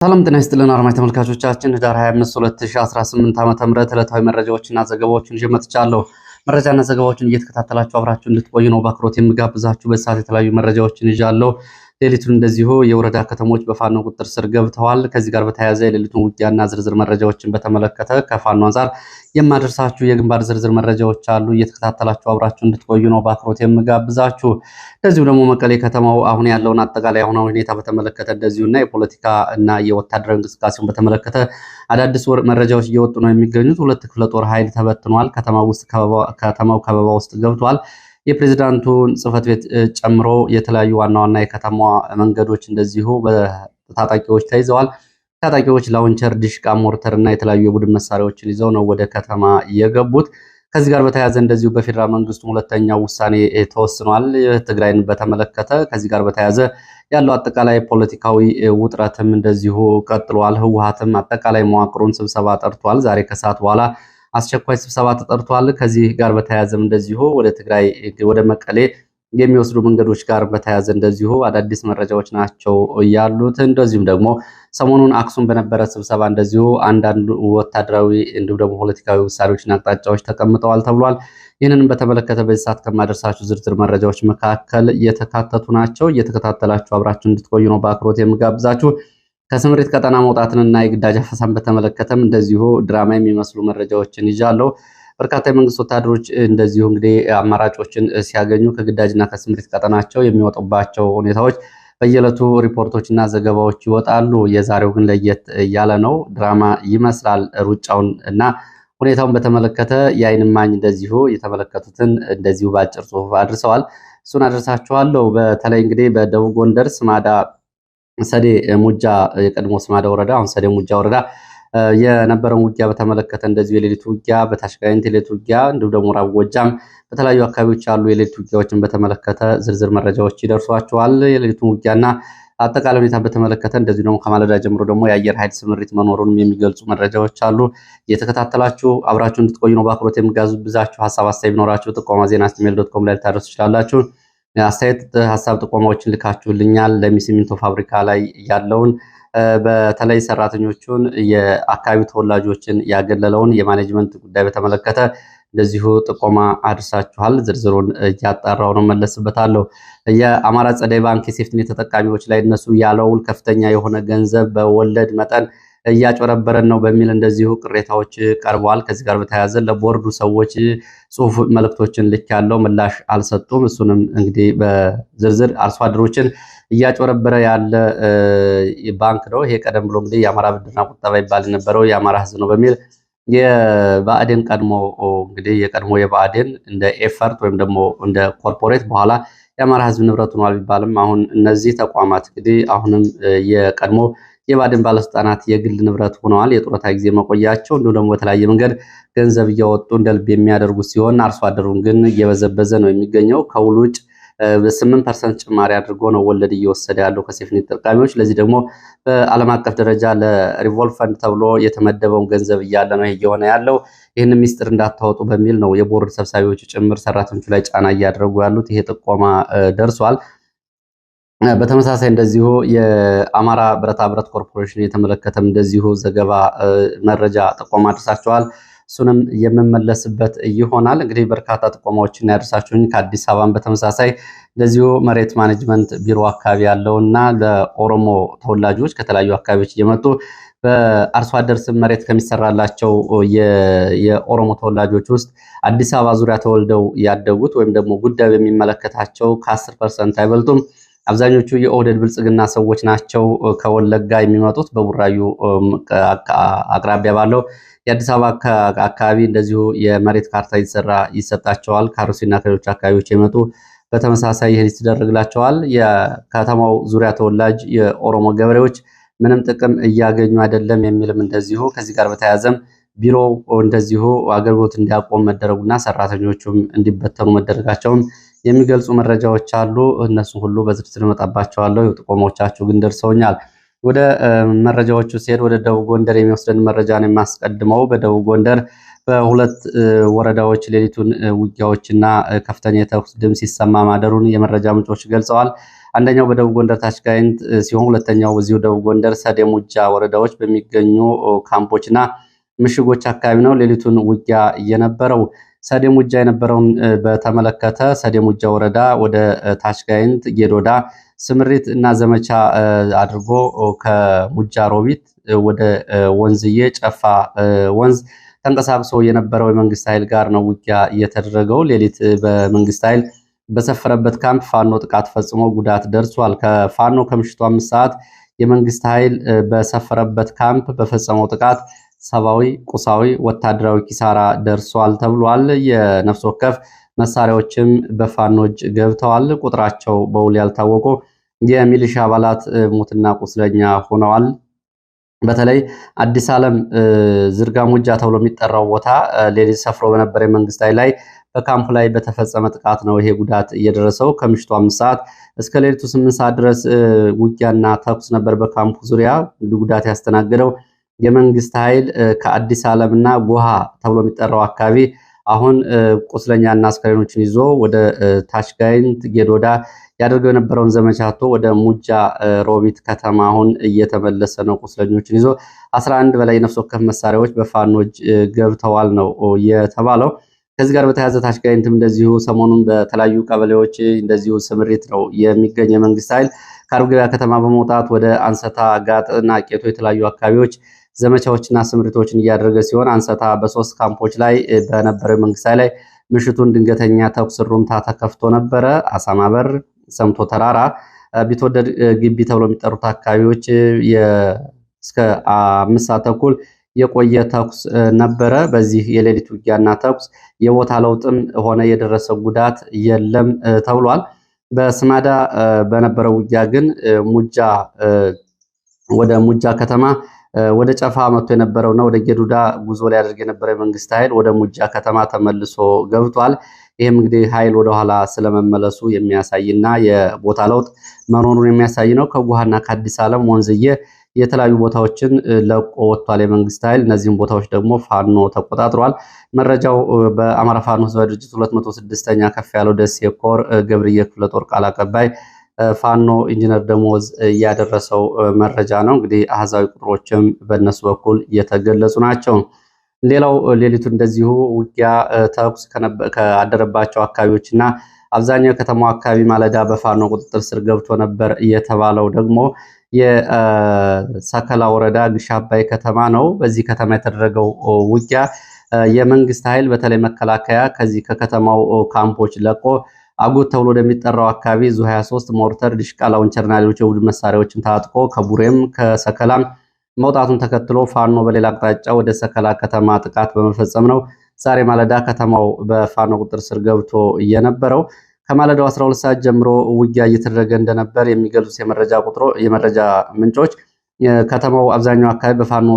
ሰላም ጤና ይስጥልን አድማጭ ተመልካቾቻችን ህዳር 25 2018 ዓ.ም ዕለታዊ መረጃዎችና ዘገባዎችን ይዤ መጥቻለሁ። መረጃና ዘገባዎችን እየተከታተላችሁ አብራችሁ እንድትቆዩ ነው በአክብሮት የምጋብዛችሁ። በሰዓት የተለያዩ መረጃዎችን ይዣለሁ። ሌሊቱን እንደዚሁ የወረዳ ከተሞች በፋኖ ቁጥጥር ስር ገብተዋል። ከዚህ ጋር በተያያዘ የሌሊቱን ውጊያና ዝርዝር መረጃዎችን በተመለከተ ከፋኖ አንጻር የማደርሳችሁ የግንባር ዝርዝር መረጃዎች አሉ። እየተከታተላችሁ አብራችሁ እንድትቆዩ ነው በአክብሮት የምጋብዛችሁ። እንደዚሁ ደግሞ መቀሌ ከተማው አሁን ያለውን አጠቃላይ አሁናዊ ሁኔታ በተመለከተ እንደዚሁና የፖለቲካ እና የወታደራዊ እንቅስቃሴውን በተመለከተ አዳዲስ መረጃዎች እየወጡ ነው የሚገኙት። 2 ክፍለ ጦር ኃይል ተበትኗል። ከተማው ከበባ ውስጥ ገብቷል። የፕሬዝዳንቱን ጽህፈት ቤት ጨምሮ የተለያዩ ዋና ዋና የከተማዋ መንገዶች እንደዚሁ በታጣቂዎች ተይዘዋል። ታጣቂዎች ላውንቸር፣ ዲሽቃ፣ ሞርተር እና የተለያዩ የቡድን መሳሪያዎችን ይዘው ነው ወደ ከተማ የገቡት። ከዚህ ጋር በተያያዘ እንደዚሁ በፌዴራል መንግስቱ ሁለተኛው ውሳኔ ተወስኗል። ትግራይን በተመለከተ ከዚህ ጋር በተያያዘ ያለው አጠቃላይ ፖለቲካዊ ውጥረትም እንደዚሁ ቀጥሏል። ህወሓትም አጠቃላይ መዋቅሩን ስብሰባ ጠርቷል። ዛሬ ከሰዓት በኋላ አስቸኳይ ስብሰባ ተጠርቷል። ከዚህ ጋር በተያያዘም እንደዚሁ ወደ ትግራይ ወደ መቀሌ የሚወስዱ መንገዶች ጋር በተያያዘ እንደዚሁ አዳዲስ መረጃዎች ናቸው ያሉት። እንደዚሁም ደግሞ ሰሞኑን አክሱም በነበረ ስብሰባ እንደዚሁ አንዳንድ ወታደራዊ እንዲሁም ደግሞ ፖለቲካዊ ውሳኔዎችና አቅጣጫዎች ተቀምጠዋል ተብሏል። ይህንንም በተመለከተ በዚህ ሰዓት ከማደርሳችሁ ዝርዝር መረጃዎች መካከል የተካተቱ ናቸው። እየተከታተላችሁ አብራችሁ እንድትቆዩ ነው በአክብሮት የምጋብዛችሁ። ከስምሪት ቀጠና መውጣትንና የግዳጅ አፈሳን በተመለከተም እንደዚሁ ድራማ የሚመስሉ መረጃዎችን ይዣለሁ። በርካታ የመንግስት ወታደሮች እንደዚሁ እንግዲህ አማራጮችን ሲያገኙ ከግዳጅና ከስምሪት ቀጠናቸው የሚወጡባቸው ሁኔታዎች በየዕለቱ ሪፖርቶችና ዘገባዎች ይወጣሉ። የዛሬው ግን ለየት ያለ ነው። ድራማ ይመስላል። ሩጫውን እና ሁኔታውን በተመለከተ የዓይን እማኝ እንደዚሁ የተመለከቱትን እንደዚሁ በአጭር ጽሑፍ አድርሰዋል። እሱን አድርሳችኋለሁ። በተለይ እንግዲህ በደቡብ ጎንደር ስማዳ ሰዴ ሙጃ የቀድሞ ስማዳ ወረዳ አሁን ሰዴ ሙጃ ወረዳ የነበረውን ውጊያ በተመለከተ እንደዚሁ የሌሊት ውጊያ በታሽጋይንት የሌሊት ውጊያ እንዲሁም ደግሞ ምዕራብ ጎጃም በተለያዩ አካባቢዎች ያሉ የሌሊት ውጊያዎችን በተመለከተ ዝርዝር መረጃዎች ይደርሷቸዋል። የሌሊቱን ውጊያና አጠቃላይ ሁኔታ በተመለከተ እንደዚሁ ደግሞ ከማለዳ ጀምሮ ደግሞ የአየር ኃይል ስምሪት መኖሩንም የሚገልጹ መረጃዎች አሉ። እየተከታተላችሁ አብራችሁ እንድትቆዩ ነው በአክብሮት የምጋብዛችሁ። ሀሳብ አስተያየት ቢኖራችሁ ጥቆማ ዜና@gmail.com ላይ ልታደርሱ ትችላላችሁ። አስተያየት ሀሳብ ጥቆማዎችን ልካችሁልኛል። ለሚሲሚንቶ ፋብሪካ ላይ ያለውን በተለይ ሰራተኞቹን የአካባቢ ተወላጆችን ያገለለውን የማኔጅመንት ጉዳይ በተመለከተ እንደዚሁ ጥቆማ አድርሳችኋል። ዝርዝሩን እያጣራው ነው መለስበታለሁ። የአማራ ፀደይ ባንክ የሴፍትኔት ተጠቃሚዎች ላይ እነሱ ያለውል ከፍተኛ የሆነ ገንዘብ በወለድ መጠን እያጭበረበረን ነው በሚል እንደዚሁ ቅሬታዎች ቀርበዋል። ከዚህ ጋር በተያያዘ ለቦርዱ ሰዎች ጽሁፍ መልእክቶችን ልክ ያለው ምላሽ አልሰጡም። እሱንም እንግዲህ በዝርዝር አርሶ አደሮችን እያጭበረበረ ያለ ባንክ ነው። ይሄ ቀደም ብሎ እንግዲህ የአማራ ብድርና ቁጠባ ይባል የነበረው የአማራ ሕዝብ ነው በሚል የብአዴን ቀድሞ እንግዲህ የቀድሞ የብአዴን እንደ ኤፈርት ወይም ደግሞ እንደ ኮርፖሬት በኋላ የአማራ ሕዝብ ንብረት ሆኗል ቢባልም አሁን እነዚህ ተቋማት እንግዲህ አሁንም የቀድሞ የብአዴን ባለስልጣናት የግል ንብረት ሆነዋል። የጡረታ ጊዜ መቆያቸው እንዲሁም ደግሞ በተለያየ መንገድ ገንዘብ እያወጡ እንደ ልብ የሚያደርጉ ሲሆን አርሶ አደሩን ግን እየበዘበዘ ነው የሚገኘው። ከውል ውጭ በ8% ጭማሪ አድርጎ ነው ወለድ እየወሰደ ያለው ከሴፍትኔት ተጠቃሚዎች። ለዚህ ደግሞ በዓለም አቀፍ ደረጃ ለሪቮልቭ ፈንድ ተብሎ የተመደበውን ገንዘብ እያለ ነው እየሆነ ያለው። ይህን ሚስጥር እንዳታወጡ በሚል ነው የቦርድ ሰብሳቢዎች ጭምር ሰራተኞቹ ላይ ጫና እያደረጉ ያሉት። ይሄ ጥቆማ ደርሷል። በተመሳሳይ እንደዚሁ የአማራ ብረታ ብረት ኮርፖሬሽን የተመለከተም እንደዚሁ ዘገባ መረጃ ጥቆማ አድርሳቸዋል። እሱንም የምመለስበት ይሆናል። እንግዲህ በርካታ ጥቆማዎችን ያደርሳችሁኝ ከአዲስ አበባን በተመሳሳይ እንደዚሁ መሬት ማኔጅመንት ቢሮ አካባቢ ያለውና ለኦሮሞ ተወላጆች ከተለያዩ አካባቢዎች እየመጡ በአርሶ አደር ስም መሬት ከሚሰራላቸው የኦሮሞ ተወላጆች ውስጥ አዲስ አበባ ዙሪያ ተወልደው ያደጉት ወይም ደግሞ ጉዳዩ የሚመለከታቸው ከ10% አይበልጡም። አብዛኞቹ የኦህዴድ ብልጽግና ሰዎች ናቸው። ከወለጋ የሚመጡት በቡራዩ አቅራቢያ ባለው የአዲስ አበባ አካባቢ እንደዚሁ የመሬት ካርታ ይሰጣቸዋል። ከአርሲና ከሌሎች አካባቢዎች የመጡ በተመሳሳይ ይህን ይደረግላቸዋል። የከተማው ዙሪያ ተወላጅ የኦሮሞ ገበሬዎች ምንም ጥቅም እያገኙ አይደለም የሚልም እንደዚሁ ከዚህ ጋር በተያያዘም ቢሮው እንደዚሁ አገልግሎት እንዲያቆም መደረጉና ሰራተኞቹም እንዲበተኑ መደረጋቸውም የሚገልጹ መረጃዎች አሉ። እነሱ ሁሉ በዝርዝር መጣባቸዋለሁ። ጥቆሞቻችሁ ግን ደርሰውኛል። ወደ መረጃዎቹ ሲሄድ ወደ ደቡብ ጎንደር የሚወስደን መረጃ ነው የማስቀድመው። በደቡብ ጎንደር በሁለት ወረዳዎች ሌሊቱን ውጊያዎችና ከፍተኛ የተኩስ ድምፅ ሲሰማ ማደሩን የመረጃ ምንጮች ገልጸዋል። አንደኛው በደቡብ ጎንደር ታች ጋይንት ሲሆን ሁለተኛው በዚሁ ደቡብ ጎንደር ሰዴ ሙጃ ወረዳዎች በሚገኙ ካምፖችና ምሽጎች አካባቢ ነው ሌሊቱን ውጊያ የነበረው። ሰዴ ሙጃ የነበረውን በተመለከተ ሰዴ ሙጃ ወረዳ ወደ ታች ጋይንት ጌዶዳ ስምሪት እና ዘመቻ አድርጎ ከሙጃ ሮቢት ወደ ወንዝዬ ጨፋ ወንዝ ተንቀሳቅሶ የነበረው የመንግስት ኃይል ጋር ነው ውጊያ እየተደረገው። ሌሊት በመንግስት ኃይል በሰፈረበት ካምፕ ፋኖ ጥቃት ፈጽሞ ጉዳት ደርሷል። ከፋኖ ከምሽቱ 5 ሰዓት የመንግስት ኃይል በሰፈረበት ካምፕ በፈጸመው ጥቃት ሰብአዊ፣ ቁሳዊ፣ ወታደራዊ ኪሳራ ደርሷል ተብሏል። የነፍስ ወከፍ መሳሪያዎችም በፋኖች ገብተዋል። ቁጥራቸው በውል ያልታወቁ የሚሊሻ አባላት ሙትና ቁስለኛ ሆነዋል። በተለይ አዲስ ዓለም ዝርጋ ሙጃ ተብሎ የሚጠራው ቦታ ሌሊት ሰፍሮ በነበረ የመንግስት ኃይል ላይ በካምፕ ላይ በተፈጸመ ጥቃት ነው ይሄ ጉዳት እየደረሰው። ከምሽቱ 5 ሰዓት እስከ ሌሊቱ 8 ሰዓት ድረስ ውጊያና ተኩስ ነበር በካምፑ ዙሪያ። ጉዳት ያስተናገደው የመንግስት ኃይል ከአዲስ ዓለምና ጎሃ ተብሎ የሚጠራው አካባቢ አሁን ቁስለኛና አስከሬኖችን ይዞ ወደ ታች ጋይንት ጌዶዳ ያደርገው የነበረውን ዘመቻ አጥቶ ወደ ሙጃ ሮቢት ከተማ አሁን እየተመለሰ ነው። ቁስለኞችን ይዞ 11 በላይ ነፍስ ወከፍ መሳሪያዎች በፋኖች ገብተዋል ነው የተባለው። ከዚህ ጋር በተያያዘ ታች ጋይንትም እንደዚሁ ሰሞኑን በተለያዩ ቀበሌዎች እንደዚሁ ስምሪት ነው የሚገኝ የመንግስት ኃይል ከአርብ ገበያ ከተማ በመውጣት ወደ አንሰታ፣ ጋጥና ቄቶ የተለያዩ አካባቢዎች ዘመቻዎችና ስምሪቶችን እያደረገ ሲሆን አንሰታ በ3 ካምፖች ላይ በነበረው መንግስት ኃይል ላይ ምሽቱን ድንገተኛ ተኩስ ሩምታ ተከፍቶ ነበረ። አሳማበር፣ ሰምቶ ተራራ፣ ቢትወደድ ግቢ ተብሎ የሚጠሩት አካባቢዎች እስከ 5 ሰዓት ተኩል የቆየ ተኩስ ነበረ። በዚህ የሌሊት ውጊያና ተኩስ የቦታ ለውጥም ሆነ የደረሰ ጉዳት የለም ተብሏል። በስማዳ በነበረው ውጊያ ግን ወደ ሙጃ ከተማ ወደ ጨፋ መጥቶ የነበረውና ወደ ጌዱዳ ጉዞ ሊያደርግ የነበረው የመንግስት ኃይል ወደ ሙጃ ከተማ ተመልሶ ገብቷል። ይህም እንግዲህ ኃይል ወደኋላ ስለመመለሱ የሚያሳይና የቦታ ለውጥ መኖሩን የሚያሳይ ነው። ከጉሃና ከአዲስ ዓለም ወንዝዬ የተለያዩ ቦታዎችን ለቆ ወጥቷል የመንግስት ኃይል። እነዚህም ቦታዎች ደግሞ ፋኖ ተቆጣጥሯል። መረጃው በአማራ ፋኖ ህዝባዊ ድርጅት 206ኛ ከፍ ያለው ደሴ ኮር ገብርዬ ክፍለ ጦር ቃል አቀባይ ፋኖ ኢንጂነር ደሞዝ እያደረሰው መረጃ ነው። እንግዲህ አሃዛዊ ቁጥሮችም በእነሱ በኩል እየተገለጹ ናቸው። ሌላው ሌሊቱ እንደዚሁ ውጊያ ተኩስ ካደረባቸው አካባቢዎችና አብዛኛው የከተማው አካባቢ ማለዳ በፋኖ ቁጥጥር ስር ገብቶ ነበር የተባለው ደግሞ የሰከላ ወረዳ ግሽ አባይ ከተማ ነው። በዚህ ከተማ የተደረገው ውጊያ የመንግስት ኃይል በተለይ መከላከያ ከዚህ ከከተማው ካምፖች ለቆ አጎት ተብሎ ወደሚጠራው አካባቢ ዙ 23 ሞርተር፣ ዲሽቃ፣ ላውንቸርና ሌሎች የቡድን መሳሪያዎችን ታጥቆ ከቡሬም ከሰከላም መውጣቱን ተከትሎ ፋኖ በሌላ አቅጣጫ ወደ ሰከላ ከተማ ጥቃት በመፈጸም ነው ዛሬ ማለዳ ከተማው በፋኖ ቁጥጥር ስር ገብቶ የነበረው። ከማለዳው 12 ሰዓት ጀምሮ ውጊያ እየተደረገ እንደነበር የሚገልጹት የመረጃ ምንጮች ከተማው አብዛኛው አካባቢ በፋኖ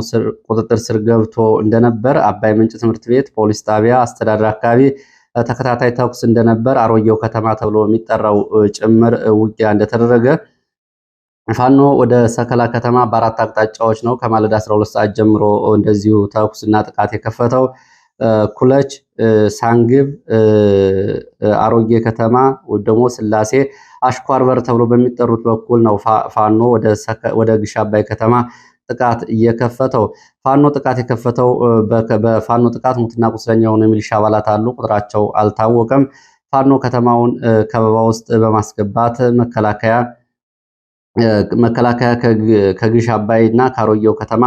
ቁጥጥር ስር ገብቶ እንደነበር፣ አባይ ምንጭ ትምህርት ቤት፣ ፖሊስ ጣቢያ፣ አስተዳደር አካባቢ ተከታታይ ተኩስ እንደነበር፣ አሮጌው ከተማ ተብሎ የሚጠራው ጭምር ውጊያ እንደተደረገ ፋኖ ወደ ሰከላ ከተማ በአራት አቅጣጫዎች ነው ከማለዳ 12 ሰዓት ጀምሮ እንደዚሁ ተኩስና ጥቃት የከፈተው። ኩለች፣ ሳንግብ፣ አሮጌ ከተማ ወይ ደግሞ ስላሴ፣ አሽኳር በር ተብሎ በሚጠሩት በኩል ነው ፋኖ ወደ ግሽ አባይ ከተማ ጥቃት እየከፈተው። ፋኖ ጥቃት የከፈተው በፋኖ ጥቃት ሙትና ቁስለኛ የሆኑ የሚሊሻ አባላት አሉ፣ ቁጥራቸው አልታወቀም። ፋኖ ከተማውን ከበባ ውስጥ በማስገባት መከላከያ ከግሽ አባይ እና ከአሮጌው ከተማ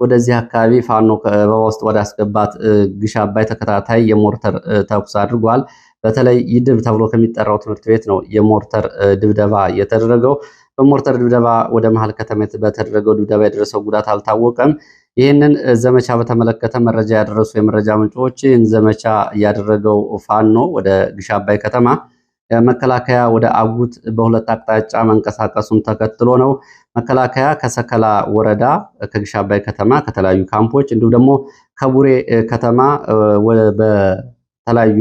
ወደዚህ አካባቢ ፋኖ ከበባ ውስጥ ወደ አስገባት ግሽ አባይ ተከታታይ የሞርተር ተኩስ አድርጓል። በተለይ ይድብ ተብሎ ከሚጠራው ትምህርት ቤት ነው የሞርተር ድብደባ የተደረገው። በሞርተር ድብደባ ወደ መሃል ከተማ በተደረገው ድብደባ የደረሰው ጉዳት አልታወቀም። ይህንን ዘመቻ በተመለከተ መረጃ ያደረሱ የመረጃ ምንጮች ዘመቻ ያደረገው ፋኖ ወደ ግሽ አባይ ከተማ መከላከያ ወደ አጉት በሁለት አቅጣጫ መንቀሳቀሱን ተከትሎ ነው። መከላከያ ከሰከላ ወረዳ ከግሽ አባይ ከተማ ከተለያዩ ካምፖች እንዲሁም ደግሞ ከቡሬ ከተማ በተለያዩ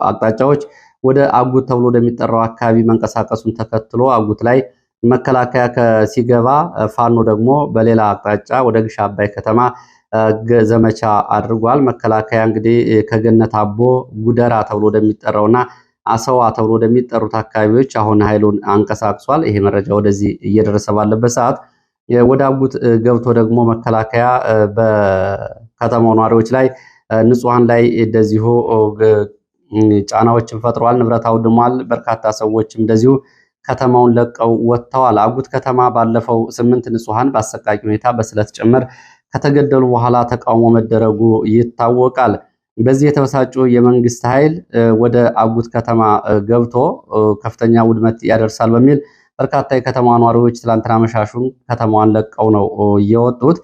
አቅጣጫዎች ወደ አጉት ተብሎ ወደሚጠራው አካባቢ መንቀሳቀሱን ተከትሎ አጉት ላይ መከላከያ ሲገባ ፋኖ ደግሞ በሌላ አቅጣጫ ወደ ግሽ አባይ ከተማ ዘመቻ አድርጓል። መከላከያ እንግዲህ ከገነት አቦ ጉደራ ተብሎ ወደሚጠራውና አሰዋ ተብሎ ወደሚጠሩት አካባቢዎች አሁን ኃይሉን አንቀሳቅሷል። ይሄ መረጃ ወደዚህ እየደረሰ ባለበት ሰዓት ወደ አጉት ገብቶ ደግሞ መከላከያ በከተማው ነዋሪዎች ላይ ንጹሃን ላይ እንደዚሁ ጫናዎችን ፈጥሯል። ንብረት አውድሟል። በርካታ ሰዎችም እንደዚሁ ከተማውን ለቀው ወጥተዋል። አጉት ከተማ ባለፈው 8 ንጹሃን በአሰቃቂ ሁኔታ በስለት ጭምር ከተገደሉ በኋላ ተቃውሞ መደረጉ ይታወቃል። በዚህ የተበሳጩ የመንግስት ኃይል ወደ አጉት ከተማ ገብቶ ከፍተኛ ውድመት ያደርሳል በሚል በርካታ የከተማ ነዋሪዎች ትላንትና መሻሹን ከተማዋን ለቀው ነው የወጡት።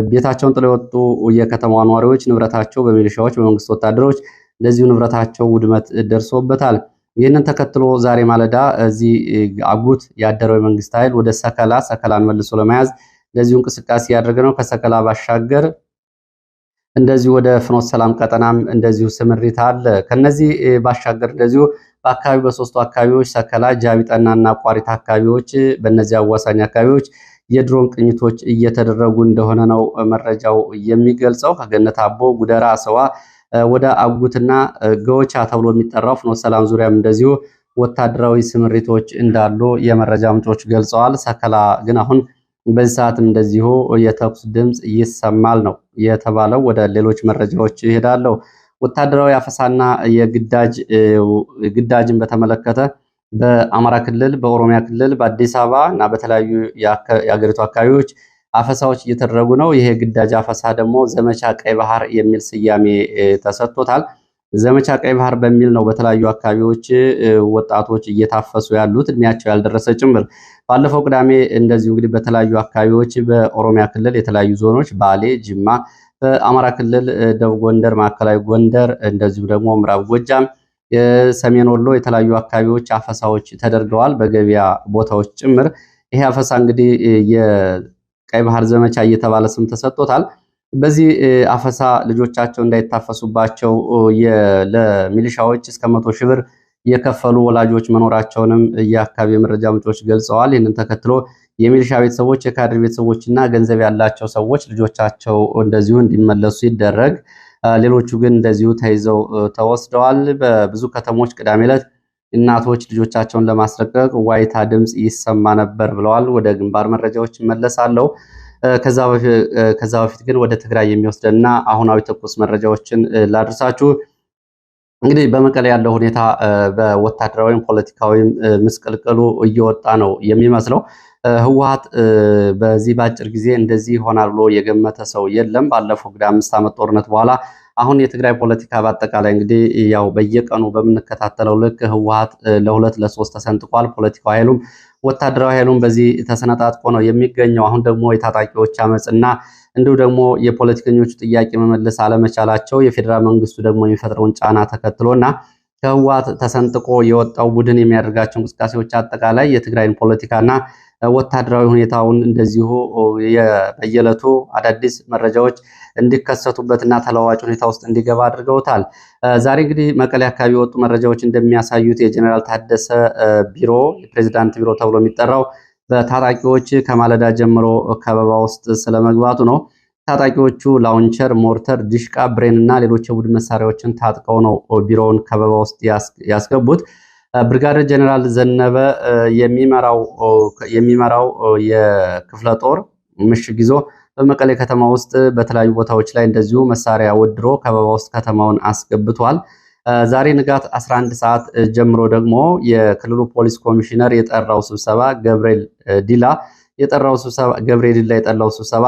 ቤታቸውን ጥለው የወጡ የከተማ ነዋሪዎች ንብረታቸው በሚሊሻዎች በመንግስት ወታደሮች እንደዚሁ ንብረታቸው ውድመት ደርሶበታል። ይህንን ተከትሎ ዛሬ ማለዳ እዚህ አጉት ያደረው የመንግስት ኃይል ወደ ሰከላን መልሶ ለመያዝ እንደዚሁ እንቅስቃሴ ያደረገ ነው። ከሰከላ ባሻገር እንደዚሁ ወደ ፍኖተ ሰላም ቀጠናም እንደዚሁ ስምሪት አለ። ከነዚህ ባሻገር እንደዚሁ በአካባቢ በሶስቱ አካባቢዎች ሰከላ፣ ጃቢጠናና ቋሪት አካባቢዎች በእነዚህ አዋሳኝ አካባቢዎች የድሮን ቅኝቶች እየተደረጉ እንደሆነ ነው መረጃው የሚገልጸው። ከገነት አቦ፣ ጉደራ፣ አሰዋ ወደ አጉትና ገወቻ ተብሎ የሚጠራው ፍኖተ ሰላም ዙሪያም እንደዚሁ ወታደራዊ ስምሪቶች እንዳሉ የመረጃ ምንጮች ገልጸዋል። ሰከላ ግን አሁን በዚህ ሰዓትም እንደዚሁ የተኩስ ድምፅ ይሰማል ነው የተባለው። ወደ ሌሎች መረጃዎች ይሄዳለው። ወታደራዊ አፈሳና ግዳጅን በተመለከተ በአማራ ክልል፣ በኦሮሚያ ክልል፣ በአዲስ አበባ እና በተለያዩ የአገሪቱ አካባቢዎች አፈሳዎች እየተደረጉ ነው። ይሄ ግዳጅ አፈሳ ደግሞ ዘመቻ ቀይ ባህር የሚል ስያሜ ተሰጥቶታል። ዘመቻ ቀይ ባህር በሚል ነው በተለያዩ አካባቢዎች ወጣቶች እየታፈሱ ያሉት እድሜያቸው ያልደረሰ ጭምር። ባለፈው ቅዳሜ እንደዚሁ እንግዲህ በተለያዩ አካባቢዎች በኦሮሚያ ክልል የተለያዩ ዞኖች ባሌ፣ ጅማ፣ በአማራ ክልል ደቡብ ጎንደር፣ ማዕከላዊ ጎንደር እንደዚሁ ደግሞ ምዕራብ ጎጃም፣ ሰሜን ወሎ የተለያዩ አካባቢዎች አፈሳዎች ተደርገዋል በገበያ ቦታዎች ጭምር። ይሄ አፈሳ እንግዲህ የቀይ ባህር ዘመቻ እየተባለ ስም ተሰጥቶታል። በዚህ አፈሳ ልጆቻቸው እንዳይታፈሱባቸው ለሚሊሻዎች እስከ 100 ሺህ ብር የከፈሉ ወላጆች መኖራቸውንም የአካባቢ መረጃ ምንጮች ገልጸዋል። ይህንን ተከትሎ የሚሊሻ ቤተሰቦች፣ የካድሬ ቤተሰቦችና ገንዘብ ያላቸው ሰዎች ልጆቻቸው እንደዚሁ እንዲመለሱ ይደረግ፣ ሌሎቹ ግን እንደዚሁ ተይዘው ተወስደዋል። በብዙ ከተሞች ቅዳሜ ዕለት እናቶች ልጆቻቸውን ለማስለቀቅ ዋይታ ድምፅ ይሰማ ነበር ብለዋል። ወደ ግንባር መረጃዎች እመለሳለሁ። ከዛ በፊት ግን ወደ ትግራይ የሚወስደና አሁናዊ ትኩስ መረጃዎችን ላድርሳችሁ። እንግዲህ በመቀሌ ያለው ሁኔታ በወታደራዊም ፖለቲካዊም ምስቅልቅሉ እየወጣ ነው የሚመስለው። ህወሓት በዚህ ባጭር ጊዜ እንደዚህ ይሆናል ብሎ የገመተ ሰው የለም። ባለፈው እንግዲህ 5 ዓመት ጦርነት በኋላ አሁን የትግራይ ፖለቲካ በአጠቃላይ እንግዲህ ያው በየቀኑ በምንከታተለው ልክ ህወሓት ለሁለት ለሶስት ተሰንጥቋል። ፖለቲካዊ ኃይሉም ወታደራዊ ኃይሉም በዚህ ተሰነጣጥቆ ነው የሚገኘው። አሁን ደግሞ የታጣቂዎች አመፅና እንዲሁ ደግሞ የፖለቲከኞቹ ጥያቄ መመለስ አለመቻላቸው የፌዴራል መንግስቱ ደግሞ የሚፈጥረውን ጫና ተከትሎና ከህወሓት ተሰንጥቆ የወጣው ቡድን የሚያደርጋቸው እንቅስቃሴዎች አጠቃላይ የትግራይን ፖለቲካና ወታደራዊ ሁኔታውን እንደዚሁ በየዕለቱ አዳዲስ መረጃዎች እንዲከሰቱበትና ተለዋዋጭ ሁኔታ ውስጥ እንዲገባ አድርገውታል። ዛሬ እንግዲህ መቀሌ አካባቢ የወጡ መረጃዎች እንደሚያሳዩት የጀኔራል ታደሰ ቢሮ የፕሬዝዳንት ቢሮ ተብሎ የሚጠራው በታጣቂዎች ከማለዳ ጀምሮ ከበባ ውስጥ ስለመግባቱ ነው። ታጣቂዎቹ ላውንቸር፣ ሞርተር፣ ዲሽቃ፣ ብሬን እና ሌሎች የቡድን መሳሪያዎችን ታጥቀው ነው ቢሮውን ከበባ ውስጥ ያስገቡት። ብርጋዴር ጀኔራል ዘነበ የሚመራው የክፍለ ጦር ምሽግ ይዞ በመቀሌ ከተማ ውስጥ በተለያዩ ቦታዎች ላይ እንደዚሁ መሳሪያ ወድሮ ከበባ ውስጥ ከተማውን አስገብቷል። ዛሬ ንጋት 11 ሰዓት ጀምሮ ደግሞ የክልሉ ፖሊስ ኮሚሽነር የጠራው ስብሰባ ገብርኤል ዲላ የጠራው ስብሰባ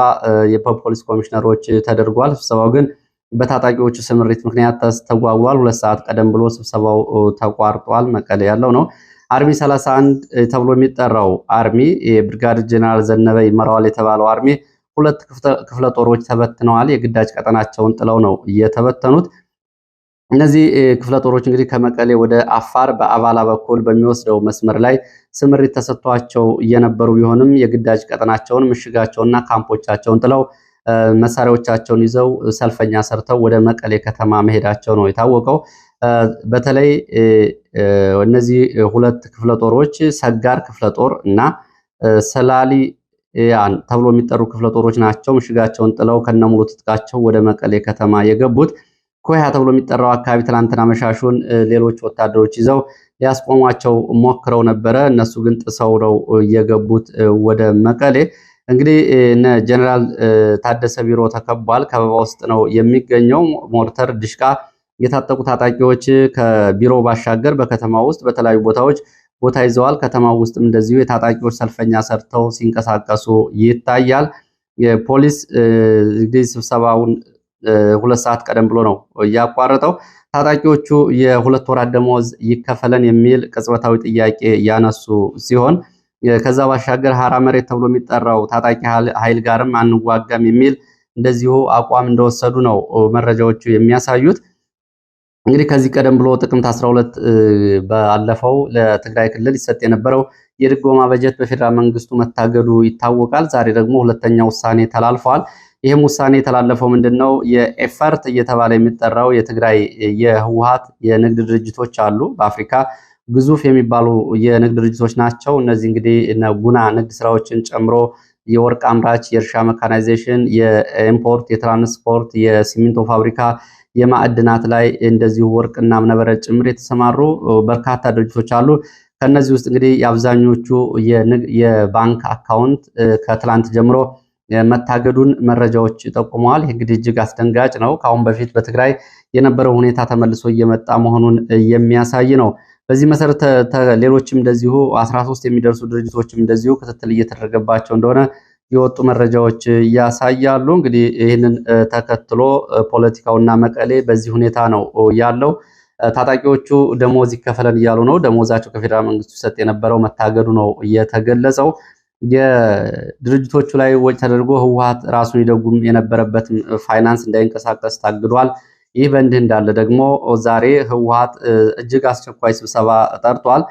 የፖሊስ ኮሚሽነሮች ተደርጓል። ስብሰባው ግን በታጣቂዎቹ ስምሪት ምክንያት ተስተጓጓል። 2 ሰዓት ቀደም ብሎ ስብሰባው ተቋርጧል። መቀሌ ያለው ነው። አርሚ 31 ተብሎ የሚጠራው አርሚ የብርጋዴር ጀነራል ዘነበ ይመራዋል የተባለው አርሚ 2 ክፍለ ጦሮች ተበትነዋል። የግዳጅ ቀጠናቸውን ጥለው ነው የተበተኑት። እነዚህ ክፍለ ጦሮች እንግዲህ ከመቀሌ ወደ አፋር በአባላ በኩል በሚወስደው መስመር ላይ ስምሪት ተሰጥቷቸው እየነበሩ ቢሆንም የግዳጅ ቀጠናቸውን ምሽጋቸውንና ካምፖቻቸውን ጥለው መሳሪያዎቻቸውን ይዘው ሰልፈኛ ሰርተው ወደ መቀሌ ከተማ መሄዳቸው ነው የታወቀው። በተለይ እነዚህ 2 ክፍለ ጦሮች ሰጋር ክፍለ ጦር እና ሰላሊያን ተብሎ የሚጠሩ ክፍለ ጦሮች ናቸው። ምሽጋቸውን ጥለው ከነሙሉ ትጥቃቸው ወደ መቀሌ ከተማ የገቡት። ኮያ ተብሎ የሚጠራው አካባቢ ትላንትና መሻሹን ሌሎች ወታደሮች ይዘው ሊያስቆሟቸው ሞክረው ነበረ። እነሱ ግን ጥሰው ነው የገቡት ወደ መቀሌ። እንግዲህ እነ ጀነራል ታደሰ ቢሮ ተከቧል። ከበባ ውስጥ ነው የሚገኘው። ሞርተር፣ ድሽቃ የታጠቁ ታጣቂዎች ከቢሮ ባሻገር በከተማ ውስጥ በተለያዩ ቦታዎች ቦታ ይዘዋል። ከተማው ውስጥም እንደዚሁ የታጣቂዎች ሰልፈኛ ሰርተው ሲንቀሳቀሱ ይታያል። የፖሊስ እንግዲህ ስብሰባውን 2 ሰዓት ቀደም ብሎ ነው ያቋረጠው። ታጣቂዎቹ የ2 ወራት ደሞዝ ይከፈለን የሚል ቅጽበታዊ ጥያቄ ያነሱ ሲሆን ከዛ ባሻገር ሀራ መሬት ተብሎ የሚጠራው ታጣቂ ኃይል ጋርም አንዋጋም የሚል እንደዚሁ አቋም እንደወሰዱ ነው መረጃዎቹ የሚያሳዩት። እንግዲህ ከዚህ ቀደም ብሎ ጥቅምት 12 ባለፈው ለትግራይ ክልል ይሰጥ የነበረው የድጎማ በጀት በፌደራል መንግስቱ መታገዱ ይታወቃል። ዛሬ ደግሞ ሁለተኛ ውሳኔ ተላልፈዋል። ይህም ውሳኔ የተላለፈው ምንድነው? የኤፈርት እየተባለ የሚጠራው የትግራይ የህወሓት የንግድ ድርጅቶች አሉ። በአፍሪካ ግዙፍ የሚባሉ የንግድ ድርጅቶች ናቸው። እነዚህ እንግዲህ ጉና ንግድ ስራዎችን ጨምሮ የወርቅ አምራች፣ የእርሻ መካናይዜሽን፣ የኢምፖርት፣ የትራንስፖርት፣ የሲሚንቶ ፋብሪካ፣ የማዕድናት ላይ እንደዚሁ ወርቅና እምነበረድ ጭምር የተሰማሩ በርካታ ድርጅቶች አሉ። ከነዚህ ውስጥ እንግዲህ የአብዛኞቹ የባንክ አካውንት ከትላንት ጀምሮ መታገዱን መረጃዎች ጠቁመዋል። ይህ እንግዲህ እጅግ አስደንጋጭ ነው። ከአሁን በፊት በትግራይ የነበረው ሁኔታ ተመልሶ እየመጣ መሆኑን የሚያሳይ ነው። በዚህ መሰረት ሌሎችም እንደዚሁ 13 የሚደርሱ ድርጅቶችም እንደዚሁ ክትትል እየተደረገባቸው እንደሆነ የወጡ መረጃዎች ያሳያሉ። እንግዲህ ይህንን ተከትሎ ፖለቲካውና መቀሌ በዚህ ሁኔታ ነው ያለው። ታጣቂዎቹ ደሞዝ ይከፈለን እያሉ ነው። ደሞዛቸው ከፌዴራል መንግስቱ ይሰጥ የነበረው መታገዱ ነው የተገለጸው። የድርጅቶቹ ላይ ወጪ ተደርጎ ህወሓት ራሱን ይደጉም የነበረበት ፋይናንስ እንዳይንቀሳቀስ ታግዷል። ይህ በእንዲህ እንዳለ ደግሞ ዛሬ ህወሓት እጅግ አስቸኳይ ስብሰባ ጠርቷል።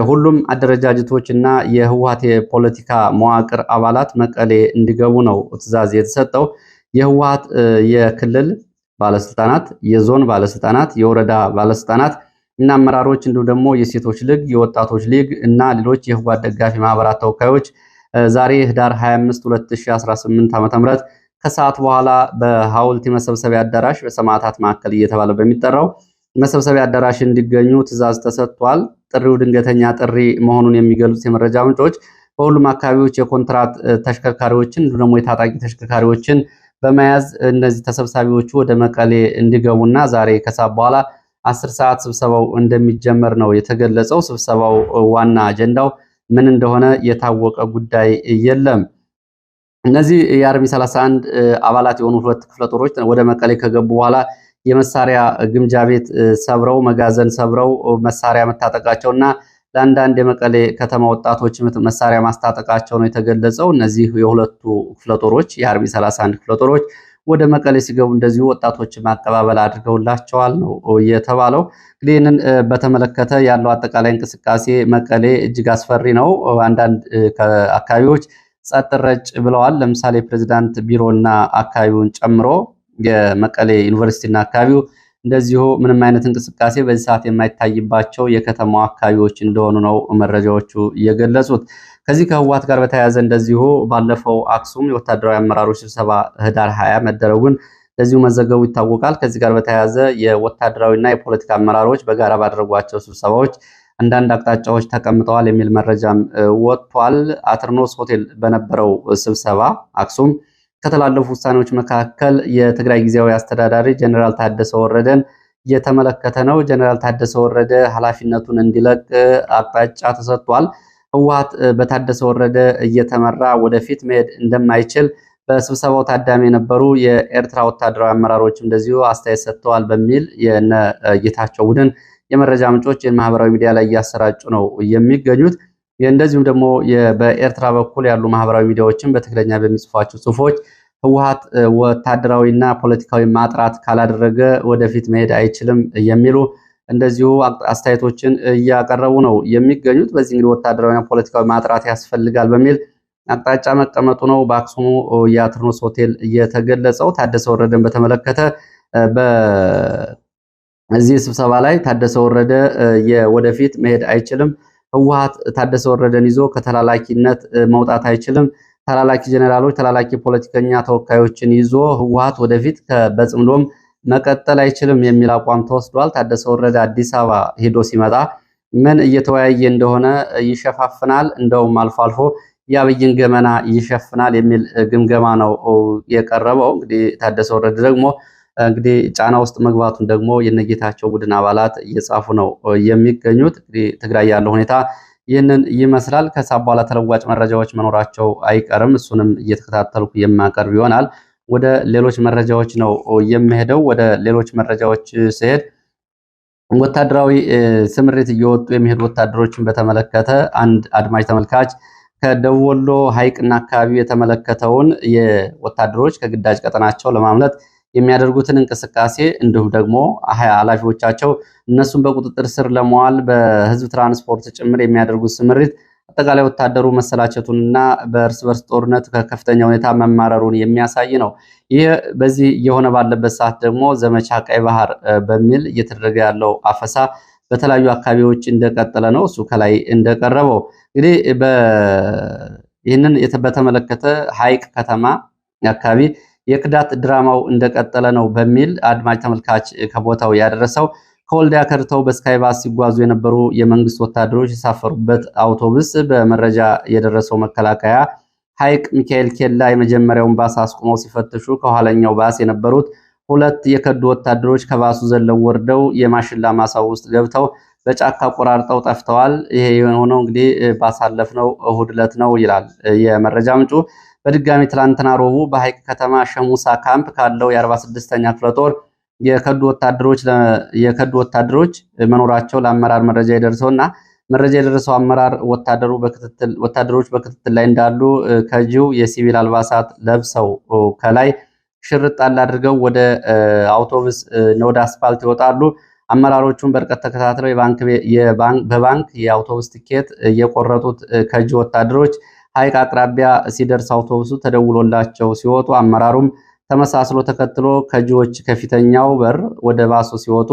ሁሉም አደረጃጀቶች እና የህወሓት የፖለቲካ መዋቅር አባላት መቀሌ እንዲገቡ ነው ትዕዛዝ የተሰጠው። የህወሓት የክልል ባለስልጣናት፣ የዞን ባለስልጣናት፣ የወረዳ ባለስልጣናት እና አመራሮች እንዲሁም ደግሞ የሴቶች ሊግ፣ የወጣቶች ሊግ እና ሌሎች የህወሓት ደጋፊ ማህበራት ተወካዮች ዛሬ ህዳር 25 2018 ዓ.ም ከሰዓት በኋላ በሐውልቲ መሰብሰቢያ አዳራሽ በሰማዕታት ማዕከል እየተባለ በሚጠራው መሰብሰቢያ አዳራሽ እንዲገኙ ትዕዛዝ ተሰጥቷል። ጥሪው ድንገተኛ ጥሪ መሆኑን የሚገልጹት የመረጃ ምንጮች በሁሉም አካባቢዎች የኮንትራት ተሽከርካሪዎችን እንዲሁም ደግሞ የታጣቂ ተሽከርካሪዎችን በመያዝ እነዚህ ተሰብሳቢዎቹ ወደ መቀሌ እንዲገቡና ዛሬ ከሰዓት በኋላ 10 ሰዓት ስብሰባው እንደሚጀመር ነው የተገለጸው። ስብሰባው ዋና አጀንዳው ምን እንደሆነ የታወቀ ጉዳይ የለም። እነዚህ የአርሚ 31 አባላት የሆኑ 2 ክፍለ ጦሮች ወደ መቀሌ ከገቡ በኋላ የመሳሪያ ግምጃ ቤት ሰብረው መጋዘን ሰብረው መሳሪያ መታጠቃቸውና ለአንዳንድ የመቀሌ ከተማ ወጣቶች መሳሪያ ማስታጠቃቸው ነው የተገለጸው። እነዚህ የሁለቱ ክፍለ ጦሮች የአርሚ 31 ክፍለ ጦሮች ወደ መቀሌ ሲገቡ እንደዚሁ ወጣቶች ማቀባበል አድርገውላቸዋል ነው የተባለው። እንግዲህ ይህንን በተመለከተ ያለው አጠቃላይ እንቅስቃሴ መቀሌ እጅግ አስፈሪ ነው። አንዳንድ አካባቢዎች ጸጥ ረጭ ብለዋል። ለምሳሌ ፕሬዝዳንት ቢሮና አካባቢውን ጨምሮ የመቀሌ ዩኒቨርሲቲና አካባቢው እንደዚሁ ምንም አይነት እንቅስቃሴ በዚህ ሰዓት የማይታይባቸው የከተማው አካባቢዎች እንደሆኑ ነው መረጃዎቹ የገለጹት። ከዚህ ከህወሓት ጋር በተያያዘ እንደዚሁ ባለፈው አክሱም የወታደራዊ አመራሮች ስብሰባ ህዳር 20 መደረጉን እንደዚሁ መዘገቡ ይታወቃል። ከዚህ ጋር በተያያዘ የወታደራዊና የፖለቲካ አመራሮች በጋራ ባደረጓቸው ስብሰባዎች አንዳንድ አቅጣጫዎች ተቀምጠዋል የሚል መረጃም ወጥቷል። አትርኖስ ሆቴል በነበረው ስብሰባ አክሱም ከተላለፉ ውሳኔዎች መካከል የትግራይ ጊዜያዊ አስተዳዳሪ ጀነራል ታደሰ ወረደን እየተመለከተ ነው። ጀነራል ታደሰ ወረደ ኃላፊነቱን እንዲለቅ አቅጣጫ ተሰጥቷል። ህወሓት በታደሰ ወረደ እየተመራ ወደፊት መሄድ እንደማይችል በስብሰባው ታዳሚ የነበሩ የኤርትራ ወታደራዊ አመራሮች እንደዚሁ አስተያየት ሰጥተዋል በሚል የነ ጌታቸው ቡድን የመረጃ ምንጮች የማህበራዊ ሚዲያ ላይ እያሰራጩ ነው የሚገኙት። እንደዚሁም ደግሞ በኤርትራ በኩል ያሉ ማህበራዊ ሚዲያዎችን በትግረኛ በሚጽፏቸው ጽሁፎች ህወሓት ወታደራዊና ፖለቲካዊ ማጥራት ካላደረገ ወደፊት መሄድ አይችልም የሚሉ እንደዚሁ አስተያየቶችን እያቀረቡ ነው የሚገኙት። በዚህ እንግዲህ ወታደራዊና ፖለቲካዊ ማጥራት ያስፈልጋል በሚል አቅጣጫ መቀመጡ ነው በአክሱሙ የአትርኖስ ሆቴል እየተገለጸው። ታደሰ ወረደን በተመለከተ በዚህ ስብሰባ ላይ ታደሰ ወረደ ወደፊት መሄድ አይችልም፣ ህወሓት ታደሰ ወረደን ይዞ ከተላላኪነት መውጣት አይችልም፣ ተላላኪ ጀነራሎች፣ ተላላኪ ፖለቲከኛ ተወካዮችን ይዞ ህወሓት ወደፊት በጽምዶም መቀጠል አይችልም የሚል አቋም ተወስዷል። ታደሰ ወረደ አዲስ አበባ ሄዶ ሲመጣ ምን እየተወያየ እንደሆነ ይሸፋፍናል፣ እንደውም አልፎ አልፎ የአብይን ገመና ይሸፍናል የሚል ግምገማ ነው የቀረበው። እንግዲህ ታደሰ ወረደ ደግሞ እንግዲህ ጫና ውስጥ መግባቱን ደግሞ የነጌታቸው ቡድን አባላት እየጻፉ ነው የሚገኙት። እንግዲህ ትግራይ ያለው ሁኔታ ይህንን ይመስላል። ከዛ በኋላ ተለዋጭ መረጃዎች መኖራቸው አይቀርም። እሱንም እየተከታተልኩ የማቀርብ ይሆናል። ወደ ሌሎች መረጃዎች ነው የሚሄደው። ወደ ሌሎች መረጃዎች ሲሄድ ወታደራዊ ስምሪት እየወጡ የሚሄዱ ወታደሮችን በተመለከተ አንድ አድማጭ ተመልካች ከደቡብ ወሎ ሐይቅና አካባቢው የተመለከተውን የወታደሮች ከግዳጅ ቀጠናቸው ለማምለጥ የሚያደርጉትን እንቅስቃሴ እንዲሁም ደግሞ ኃላፊዎቻቸው እነሱን በቁጥጥር ስር ለመዋል በህዝብ ትራንስፖርት ጭምር የሚያደርጉት ስምሪት አጠቃላይ ወታደሩ መሰላቸቱንና በእርስ በርስ ጦርነት ከከፍተኛ ሁኔታ መማረሩን የሚያሳይ ነው። ይህ በዚህ የሆነ ባለበት ሰዓት ደግሞ ዘመቻ ቀይ ባህር በሚል እየተደረገ ያለው አፈሳ በተለያዩ አካባቢዎች እንደቀጠለ ነው። እሱ ከላይ እንደቀረበው እንግዲህ ይህንን በተመለከተ ሐይቅ ከተማ አካባቢ የክዳት ድራማው እንደቀጠለ ነው በሚል አድማጭ ተመልካች ከቦታው ያደረሰው ከወልዲያ ከርተው በስካይባስ ሲጓዙ የነበሩ የመንግስት ወታደሮች የሳፈሩበት አውቶቡስ በመረጃ የደረሰው መከላከያ ሐይቅ ሚካኤል ኬላ የመጀመሪያውን ባስ አስቆመው ሲፈትሹ ከኋለኛው ባስ የነበሩት ሁለት የከዱ ወታደሮች ከባሱ ዘለው ወርደው የማሽላ ማሳው ውስጥ ገብተው በጫካ ቆራርጠው ጠፍተዋል። ይሄ የሆነው እንግዲህ ባሳለፍነው እሁድ ዕለት ነው ይላል የመረጃ ምንጩ። በድጋሚ ትላንትና ረቡዕ በሐይቅ ከተማ ሸሙሳ ካምፕ ካለው የ46ኛ ክፍለ ጦር የከዱ ወታደሮች መኖራቸው ለአመራር መረጃ የደረሰው አመራር ወታደሮች በክትትል ላይ እንዳሉ ከጂው የሲቪል አልባሳት ለብሰው ከላይ ሽርጥ አድርገው ወደ አውቶቡስ ወደ አስፋልት ይወጣሉ። አመራሮቹን በርቀት ተከታትለው በባንክ የአውቶቡስ ትኬት የቆረጡት ከጂ ወታደሮች ሐይቅ አቅራቢያ ሲደርስ አውቶቡሱ ተደውሎላቸው ሲወጡ አመራሩም ተመሳስሎ ተከትሎ ከጂዎች ከፊተኛው በር ወደ ባሱ ሲወጡ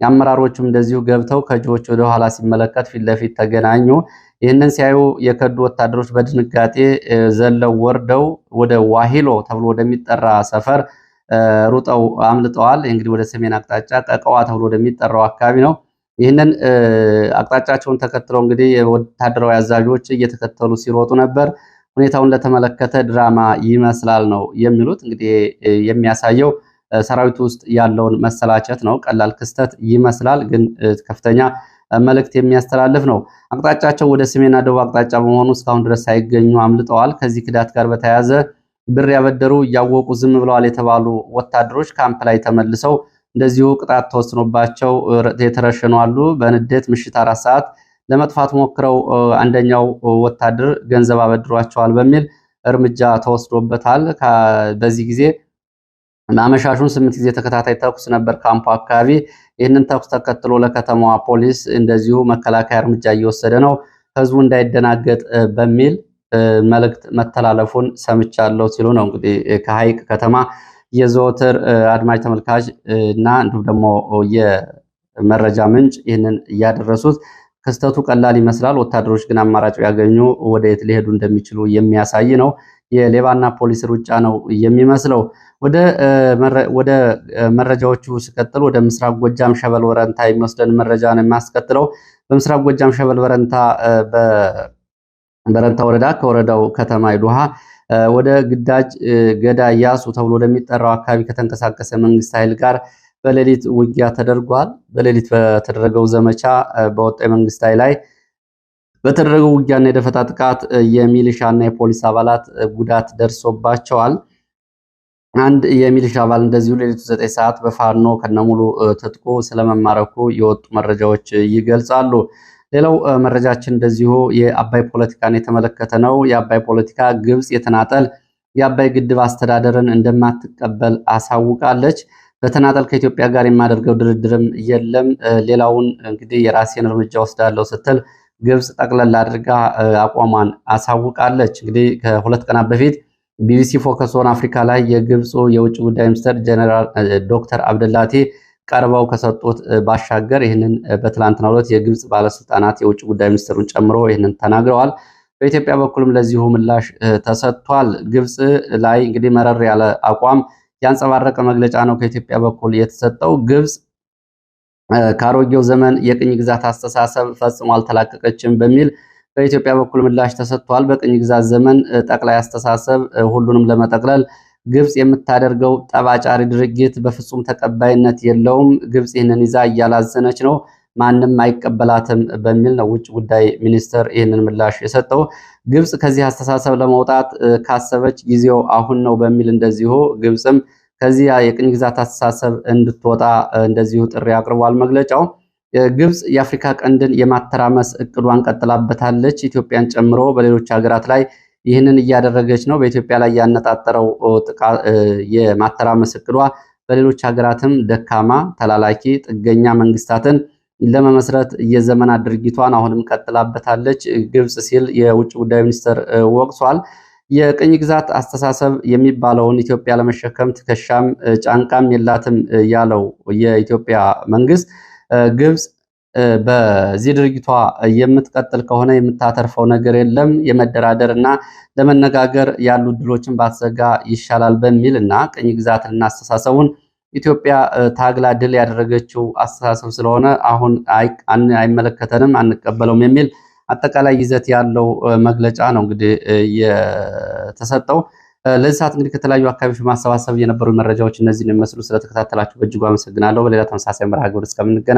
የአመራሮቹም እንደዚሁ ገብተው ከጂዎች ወደ ኋላ ሲመለከት ፊት ለፊት ተገናኙ። ይህንን ሲያዩ የከዱ ወታደሮች በድንጋጤ ዘለው ወርደው ወደ ዋሂሎ ተብሎ ወደሚጠራ ሰፈር ሩጠው አምልጠዋል። እንግዲህ ወደ ሰሜን አቅጣጫ ቀቀዋ ተብሎ ወደሚጠራው አካባቢ ነው። ይህንን አቅጣጫቸውን ተከትለው እንግዲህ ወታደራዊ አዛዦች እየተከተሉ ሲሮጡ ነበር። ሁኔታውን ለተመለከተ ድራማ ይመስላል ነው የሚሉት። እንግዲህ የሚያሳየው ሰራዊቱ ውስጥ ያለውን መሰላቸት ነው። ቀላል ክስተት ይመስላል፣ ግን ከፍተኛ መልእክት የሚያስተላልፍ ነው። አቅጣጫቸው ወደ ሰሜንና ደቡብ አቅጣጫ በመሆኑ እስካሁን ድረስ ሳይገኙ አምልጠዋል። ከዚህ ክዳት ጋር በተያያዘ ብር ያበደሩ እያወቁ ዝም ብለዋል የተባሉ ወታደሮች ካምፕ ላይ ተመልሰው እንደዚሁ ቅጣት ተወስኖባቸው የተረሸኑ አሉ። በንዴት ምሽት 4 ሰዓት ለመጥፋት ሞክረው አንደኛው ወታደር ገንዘብ አበድሯቸዋል በሚል እርምጃ ተወስዶበታል። በዚህ ጊዜ አመሻሹን 8 ጊዜ ተከታታይ ተኩስ ነበር ካምፑ አካባቢ። ይህንን ተኩስ ተከትሎ ለከተማዋ ፖሊስ እንደዚሁ መከላከያ እርምጃ እየወሰደ ነው፣ ህዝቡ እንዳይደናገጥ በሚል መልእክት መተላለፉን ሰምቻለሁ ሲሉ ነው እንግዲህ ከሐይቅ ከተማ የዘወትር አድማጭ ተመልካች እና እንዲሁም ደግሞ የመረጃ ምንጭ ይህንን እያደረሱት። ክስተቱ ቀላል ይመስላል። ወታደሮች ግን አማራጭ ያገኙ ወደ የት ሊሄዱ እንደሚችሉ የሚያሳይ ነው። የሌባና ፖሊስ ሩጫ ነው የሚመስለው። ወደ መረጃዎቹ ሲቀጥል ወደ ምስራቅ ጎጃም ሸበል ወረንታ የሚወስደን መረጃ ነው የሚያስከትለው። በምስራቅ ጎጃም ሸበል በረንታ ወረዳ ከወረዳው ከተማ ይዱሃ ወደ ግዳጅ ገዳ ያሱ ተብሎ ወደሚጠራው አካባቢ ከተንቀሳቀሰ መንግስት ኃይል ጋር በሌሊት ውጊያ ተደርጓል። በሌሊት በተደረገው ዘመቻ በወጣ መንግስት ኃይል ላይ በተደረገው ውጊያና የደፈጣ ጥቃት የሚሊሻና የፖሊስ አባላት ጉዳት ደርሶባቸዋል። አንድ የሚሊሻ አባል እንደዚሁ ሌሊቱ 9 ሰዓት በፋኖ ከነሙሉ ትጥቁ ስለመማረኩ የወጡ መረጃዎች ይገልጻሉ። ሌላው መረጃችን እንደዚሁ የአባይ ፖለቲካን የተመለከተ ነው። የአባይ ፖለቲካ ግብጽ የተናጠል የአባይ ግድብ አስተዳደርን እንደማትቀበል አሳውቃለች። በተናጠል ከኢትዮጵያ ጋር የማደርገው ድርድርም የለም፣ ሌላውን እንግዲህ የራሴን እርምጃ ወስዳለሁ ስትል ግብጽ ጠቅለል አድርጋ አቋሟን አሳውቃለች። እንግዲህ ከ2 ቀናት በፊት ቢቢሲ ፎከስ ኦን አፍሪካ ላይ የግብፁ የውጭ ጉዳይ ሚኒስትር ጀነራል ዶክተር አብደላቲ ቀርበው ከሰጡት ባሻገር ይህንን በትላንትናው ዕለት የግብጽ ባለስልጣናት የውጭ ጉዳይ ሚኒስትሩን ጨምሮ ይህንን ተናግረዋል። በኢትዮጵያ በኩልም ለዚሁ ምላሽ ተሰጥቷል። ግብጽ ላይ እንግዲህ መረር ያለ አቋም ያንጸባረቀ መግለጫ ነው ከኢትዮጵያ በኩል የተሰጠው። ግብጽ ከአሮጌው ዘመን የቅኝ ግዛት አስተሳሰብ ፈጽሞ አልተላቀቀችም በሚል በኢትዮጵያ በኩል ምላሽ ተሰጥቷል። በቅኝ ግዛት ዘመን ጠቅላይ አስተሳሰብ ሁሉንም ለመጠቅለል ግብጽ የምታደርገው ጠባጫሪ ድርጊት በፍጹም ተቀባይነት የለውም። ግብጽ ይህንን ይዛ እያላዘነች ነው፣ ማንም አይቀበላትም በሚል ነው ውጭ ጉዳይ ሚኒስትር ይህንን ምላሽ የሰጠው። ግብጽ ከዚህ አስተሳሰብ ለመውጣት ካሰበች ጊዜው አሁን ነው በሚል እንደዚሁ ግብጽም ከዚህ የቅኝ ግዛት አስተሳሰብ እንድትወጣ እንደዚሁ ጥሪ አቅርቧል መግለጫው። ግብጽ የአፍሪካ ቀንድን የማተራመስ እቅዷን ቀጥላበታለች። ኢትዮጵያን ጨምሮ በሌሎች ሀገራት ላይ ይህንን እያደረገች ነው። በኢትዮጵያ ላይ ያነጣጠረው የማተራመስ እቅዷ በሌሎች ሀገራትም ደካማ፣ ተላላኪ፣ ጥገኛ መንግስታትን ለመመስረት የዘመናት ድርጊቷን አሁንም ቀጥላበታለች ግብጽ ሲል የውጭ ጉዳይ ሚኒስትር ወቅሷል። የቅኝ ግዛት አስተሳሰብ የሚባለውን ኢትዮጵያ ለመሸከም ትከሻም ጫንቃም የላትም ያለው የኢትዮጵያ መንግስት ግብጽ በዚህ ድርጊቷ የምትቀጥል ከሆነ የምታተርፈው ነገር የለም፣ የመደራደር እና ለመነጋገር ያሉ ድሎችን ባትዘጋ ይሻላል በሚል እና ቅኝ ግዛትና አስተሳሰቡን ኢትዮጵያ ታግላ ድል ያደረገችው አስተሳሰብ ስለሆነ አሁን አይመለከተንም፣ አንቀበለውም የሚል አጠቃላይ ይዘት ያለው መግለጫ ነው እንግዲህ የተሰጠው። ለዚህ ሰዓት እንግዲህ ከተለያዩ አካባቢዎች ማሰባሰብ የነበሩ መረጃዎች እነዚህን የሚመስሉ ስለተከታተላችሁ በእጅጉ አመሰግናለሁ። በሌላ ተመሳሳይ መርሃ ግብር እስከምንገናኝ